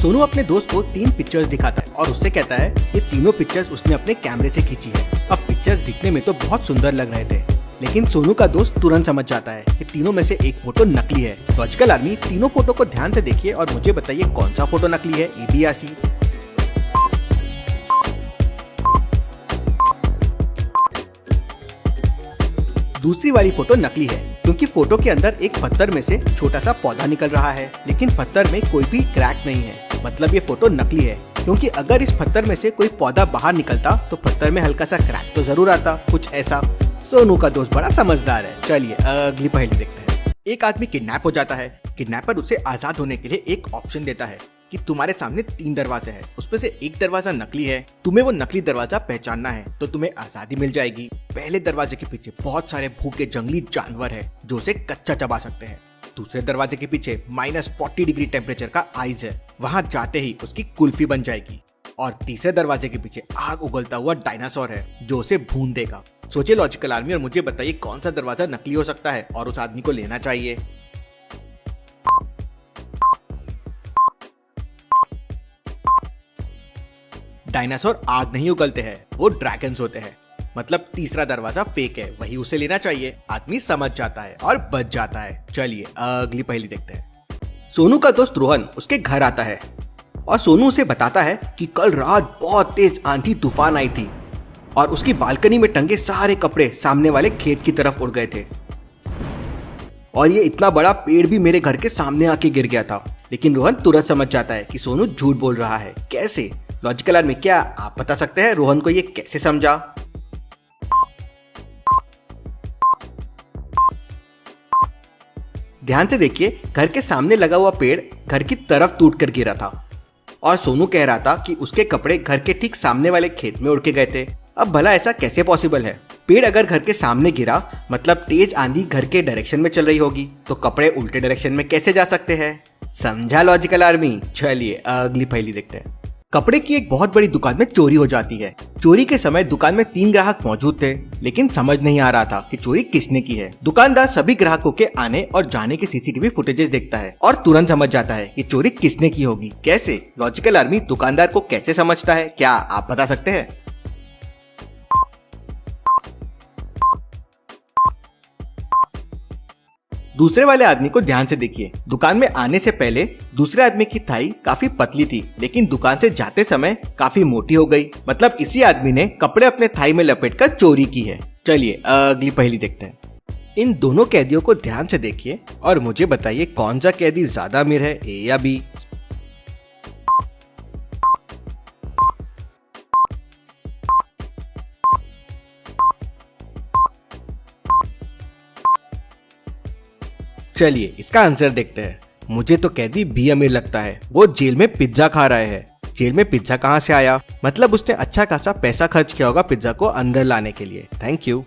सोनू अपने दोस्त को 3 पिक्चर्स दिखाता है और उससे कहता है ये तीनों पिक्चर्स उसने अपने कैमरे से खींची है। अब पिक्चर्स दिखने में तो बहुत सुंदर लग रहे थे, लेकिन सोनू का दोस्त तुरंत समझ जाता है कि तीनों में से एक फोटो नकली है। लॉजिकल आर्मी, तीनों फोटो को ध्यान से देखिए और मुझे बताइए कौन सा फोटो नकली है, ए बी या सी। दूसरी वाली फोटो नकली है क्योंकि फोटो के अंदर एक पत्थर में से छोटा सा पौधा निकल रहा है, लेकिन पत्थर में कोई भी क्रैक नहीं है, मतलब ये फोटो नकली है। क्योंकि अगर इस पत्थर में से कोई पौधा बाहर निकलता तो पत्थर में हल्का सा क्रैक तो जरूर आता, कुछ ऐसा। सोनू का दोस्त बड़ा समझदार है। चलिए अगली पहेली देखते हैं। एक आदमी किडनैप हो जाता है। किडनैपर उसे आजाद होने के लिए एक ऑप्शन देता है कि तुम्हारे सामने 3 दरवाजे हैं, उसमें से एक दरवाजा नकली है, तुम्हें वो नकली दरवाजा पहचानना है तो तुम्हें आजादी मिल जाएगी। पहले दरवाजे के पीछे बहुत सारे भूखे जंगली जानवर हैं जो उसे कच्चा चबा सकते हैं। दूसरे दरवाजे के पीछे -40 डिग्री टेम्परेचर का आइस है, वहां जाते ही उसकी कुल्फी बन जाएगी। और तीसरे दरवाजे के पीछे आग उगलता हुआ डायनासोर है जो उसे भून देगा। सोचिए लॉजिकल आर्मी और मुझे बताइए कौन सा दरवाजा नकली हो सकता है और उस आदमी को लेना चाहिए। डायनासोर आग नहीं उगलते हैं, वो ड्रैगन्स होते हैं, मतलब तीसरा दरवाजा फेक है, वही उसे लेना चाहिए। आदमी समझ जाता है और बच जाता है। चलिए अगली पहेली देखते हैं। सोनू का दोस्त रोहन उसके घर आता है और सोनू उसे बताता है कि कल रात बहुत तेज आंधी तूफान आई थी और उसकी बालकनी में टंगे सारे कपड़े सामने वाले खेत की तरफ उड़ गए थे और ये इतना बड़ा पेड़ भी मेरे घर के सामने आके गिर गया था। लेकिन रोहन तुरंत समझ जाता है कि सोनू झूठ बोल रहा है। कैसे? लॉजिकल आर्मी, क्या आप बता सकते हैं रोहन को ये कैसे समझा? ध्यान से देखिए, घर के सामने लगा हुआ पेड़ घर की तरफ टूट कर गिरा था और सोनू कह रहा था कि उसके कपड़े घर के ठीक सामने वाले खेत में उड़ के गए थे। अब भला ऐसा कैसे पॉसिबल है? पेड़ अगर घर के सामने गिरा मतलब तेज आंधी घर के डायरेक्शन में चल रही होगी, तो कपड़े उल्टे डायरेक्शन में कैसे जा सकते हैं? समझा लॉजिकल आर्मी? चलिए अगली पहेली देखते हैं। कपड़े की एक बहुत बड़ी दुकान में चोरी हो जाती है। चोरी के समय दुकान में 3 ग्राहक मौजूद थे, लेकिन समझ नहीं आ रहा था कि चोरी किसने की है। दुकानदार सभी ग्राहकों के आने और जाने के सीसीटीवी फुटेजेस देखता है और तुरंत समझ जाता है कि चोरी किसने की होगी। कैसे? लॉजिकल आर्मी, दुकानदार को कैसे समझता है, क्या आप बता सकते हैं? दूसरे वाले आदमी को ध्यान से देखिए। दुकान में आने से पहले दूसरे आदमी की थाई काफी पतली थी, लेकिन दुकान से जाते समय काफी मोटी हो गई, मतलब इसी आदमी ने कपड़े अपने थाई में लपेटकर चोरी की है। चलिए अगली पहेली देखते हैं। इन दोनों कैदियों को ध्यान से देखिए और मुझे बताइए कौन सा कैदी ज्यादा अमीर है, ए या बी? चलिए इसका आंसर देखते हैं। मुझे तो कैदी बी अमीर लगता है। वो जेल में पिज्जा खा रहे हैं। जेल में पिज्जा कहाँ से आया? मतलब उसने अच्छा खासा पैसा खर्च किया होगा पिज्जा को अंदर लाने के लिए। Thank you.